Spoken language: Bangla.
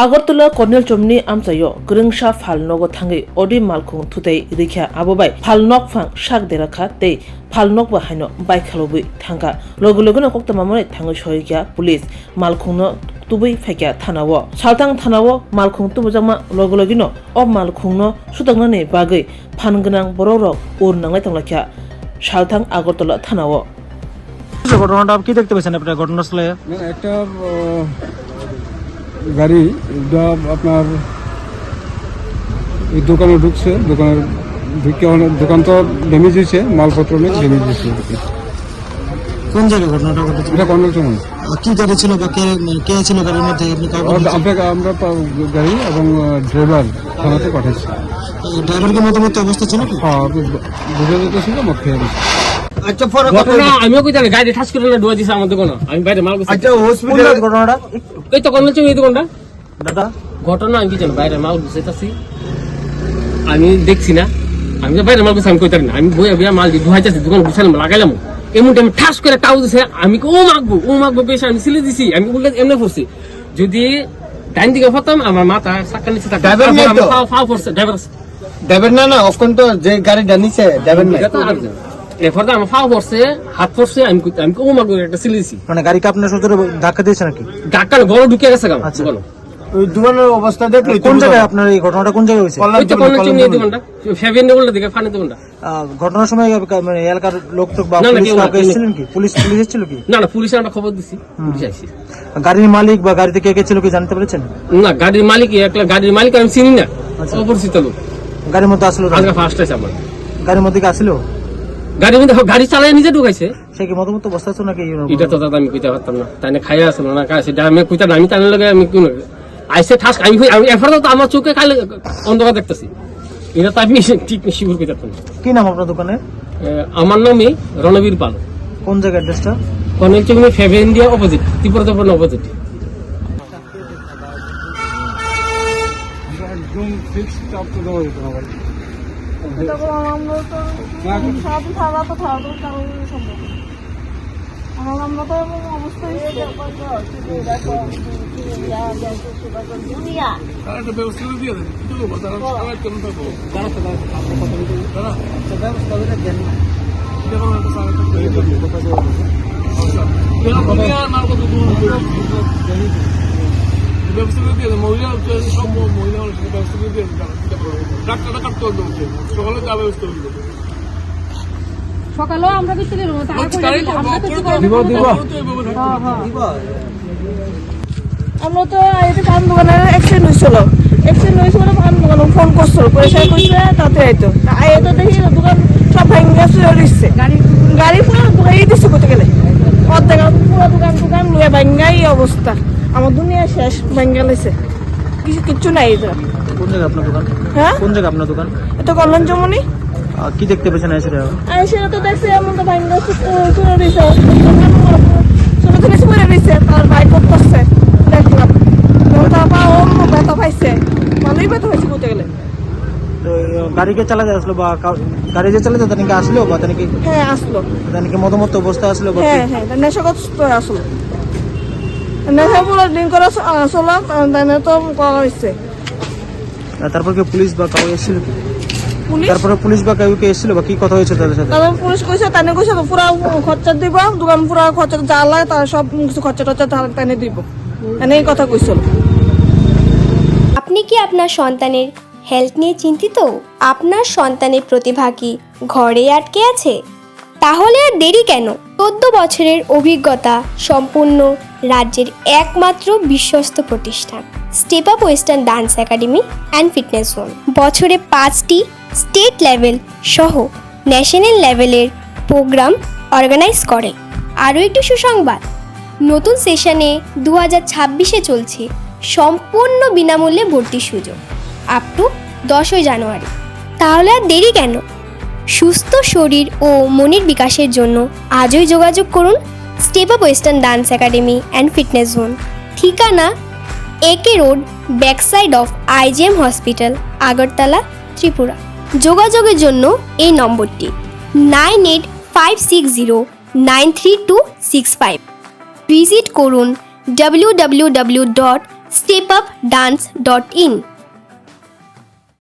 আগরতলা কর্নেল চমনি আমচাইও গ্রংসা ফালনগো থাঙ্গै অডি মালখুং থুতै রিখা আবोबाय ফালনক ফাং শাক দেরাখা তে ফালনক বাহাयनो বাইখালबुइ थांगा লগলগनो कक्तमामनै थाङै सयगिया पुलिस मालखुंनो तुबै फाइग्या थानावो सालथां थानावो मालखुं तुबुजामा लगलगिनो अब मालखुंनो सुदांनानै बागै फानगोनां बररक उर नांलाय थांलाख्या सालथां আগরতলা থানাवो ঘটনাটা কি দেখতে পেয়েছেন আপনারা ঘটনাস্থলে? একটা গাড়ি আপনার এই দোকানে ঢুকছে, দোকানে ঢুকে অনেক দোকান তো ড্যামেজ হয়েছে, মালপত্র অনেক ড্যামেজ হয়েছে। কোন জায়গায় ঘটনাটা ঘটেছে? এটা কর্নেল চমন। কি গাড়ি ছিল বা কে ছিল গাড়ির মধ্যে? আমরা গাড়ি এবং ড্রাইভার থানাতে পাঠাচ্ছি। ড্রাইভারকে মতামত অবস্থা ছিল কি? হ্যাঁ, বুঝে যেতেছিল মদ খেয়ে গেছে। আচ্ছা, ঘটনা আমিও কই জানি গাড়ি ঠাস করে ডুয়া দিছে আমার দোকানে, আমি বাইরে মাল গেছি। আচ্ছা, হসপিটাল ঘটনাটা এই তো কর্নেল চমনি এই দোকানটা দাদা ঘটনা আমি কি জানি বাইরে মাল গুছাইতাছি, আমি দেখছি না, আমি তো বাইরে মাল গুছাই আমি কইতারি না, আমি বইয়া বইয়া মাল দিয়ে ধুয়াইতাছি, দোকান গুছাইলাম লাগাইলাম, এমন টাইমে ঠাস করে টাউ দিছে, আমি ও মাগবো পেশা আমি সিলে দিছি, আমি বললে এমনি করছি, যদি ডাইন দিকে হতাম আমার মাথা চাক্কা নিচে ফাও করছে ড্রাইভার না অখন তো যে গাড়িটা নিছে ড্রাইভার নাই এরপর আমার ফাও পড়ছে, হাত পড়ছে, আমি ও মাগবো একটা সিলে দিছি। মানে গাড়িকে আপনার সজোরে ধাক্কা দিয়েছে নাকি? ধাক্কা গরু ঢুকে গেছে গাম। আচ্ছা। বলো ওই দোকানের অবস্থা দেখলে কোন জায়গায় আপনার এই ঘটনাটা কোন জায়গায় হয়েছে? ওই তো কর্নেল চমনি এই দোকানটা ফেভিয়ান বললে দেখে ফানি দোকানটা। ঘটনার সময় মানে এলাকার লোক তো বা না, না, পুলিশ কেউ না, কাউকে এসেছিলেন কি? পুলিশ এসেছিল কি? না পুলিশে আমরা খবর দিছি, পুলিশ আইছে। গাড়ির মালিক বা গাড়িতে কে কে ছিল কি জানতে পেরেছেন? না গাড়ির মালিক গাড়ির মালিক আমি চিনি না, আচ্ছা। অপরিচিত লোক। গাড়ির মধ্যে আসলো? আজকে ফার্স্ট আছে আমার গাড়ির মধ্যে কি আসলো? গাড়ির মধ্যে গাড়ি চালায় নিজে ঢুকাইছে। সে কি মতামত অবস্থা আছে নাকি? এটা তো দাদা আমি কইতে পারতাম না, তাই না খাইয়া আসলো না খাইছে আমি কইতা না, আমি তাই লাগে আমি কোন আইসে ঠাস আমি এফার তো আমার চোখে খালি অন্ধকার দেখতেছি, এটা তো আমি ঠিক শিওর কইতে পারতাম না। কি নাম আপনার দোকানে? আমার নামই রণবীর পাল। কোন জায়গা অ্যাড্রেসটা? কর্নেল চমনি ফেভিয়ান দিয়া অপোজিট, ত্রিপুরা দোকান অপোজিট। একদম ফিক্স চাপ তো দেওয়া যেত না গাড়ি। একটা ব্যবস্থা দিয়ে দেন, কি করবো তারা সবাই কেমন থাকবো ব্যবস্থা দিয়ে দেন, মহিলা সব মহিলা মানুষের ব্যবস্থা দিয়ে দেন, ডাক্তারটা কাটতে হবে, সকালে যা ব্যবস্থা হয়ে যাবে। সকালেও আমরা কিছু দিব আমরা তো এটা পান দোকানের অ্যাক্সিডেন্ট হয়েছিল, পান দোকানে ফোন করছিল, পয়সা কইছে তাতে আইতো আই তো দেখি দোকান সব ভাঙ্গা চুরে দিচ্ছে, গাড়ি পুরো দোকানই দিচ্ছে করতে গেলে অর্ধেক পুরো দোকান লুয়ে ভাঙ্গাই অবস্থা, আমার দুনিয়া শেষ, ভাঙ্গা লাইছে কিচ্ছু নাই। এটা কোন জায়গা আপনার দোকান? হ্যাঁ, কোন জায়গা আপনার দোকান? এটা কল্যাণ চমনি। কি দেখতে পেয়েছেন এসে? সেটা তো দেখছি এমন তো ভাঙ্গা চুরে দিছে, ছোট দিছে, তার বাইক করতেছে দেখলাম, তারপর ব্যথা পাইছে, ভালোই ব্যথা পাইছে বলতে গেলে। তো গাড়িকে চালাতে আসলো বা গাড়ি যে চালাতে তাকে আসলো বা তাকে? হ্যাঁ আসলো, তাকে মতামত অবস্থা আসলো বা? হ্যাঁ নেশাগ্রস্ত আসলো, নেশা পুরো ড্রিঙ্ক করে আসলো, তাই তো করা হয়েছে। তারপর কি পুলিশ বা কাউ এসেছিল কি? পুলিশ তারপরে পুলিশ বা কাউকে এসেছিল বা কি কথা হয়েছে তাদের সাথে? তারপর পুলিশ কইছে তানে কইছে পুরা খরচা দিব, দোকান পুরা খরচা যা লাগে তার সব কিছু খরচা তানে দিব, এই কথা কইছিল। আপনি কি আপনার সন্তানের হেলথ নিয়ে চিন্তিত? আপনার সন্তানের প্রতিভা কি ঘরে আটকে আছে? তাহলে আর দেরি কেন? 14 বছরের অভিজ্ঞতা সম্পূর্ণ রাজ্যের একমাত্র বিশ্বস্ত প্রতিষ্ঠান step up western dance academy and fitness zone বছরে 5টি স্টেট লেভেল সহ ন্যাশনাল লেভেলের প্রোগ্রাম অর্গানাইজ করে। আরও একটি সুসংবাদ, নতুন সেশনে 2026-এ চলছে সম্পূর্ণ বিনামূল্যে ভর্তির সুযোগ আপ টু 10ই জানুয়ারি। তাহলে আর দেরি কেন? সুস্থ শরীর ও মনের বিকাশের জন্য আজই যোগাযোগ করুন step up western dance academy and fitness zone, ঠিকানা AK road, back side of IGM hospital, Agartala, Tripura. যোগাযোগের জন্য এই নম্বরটি 9856093265। ভিজিট করুন www.stepupwestern stepupdance.in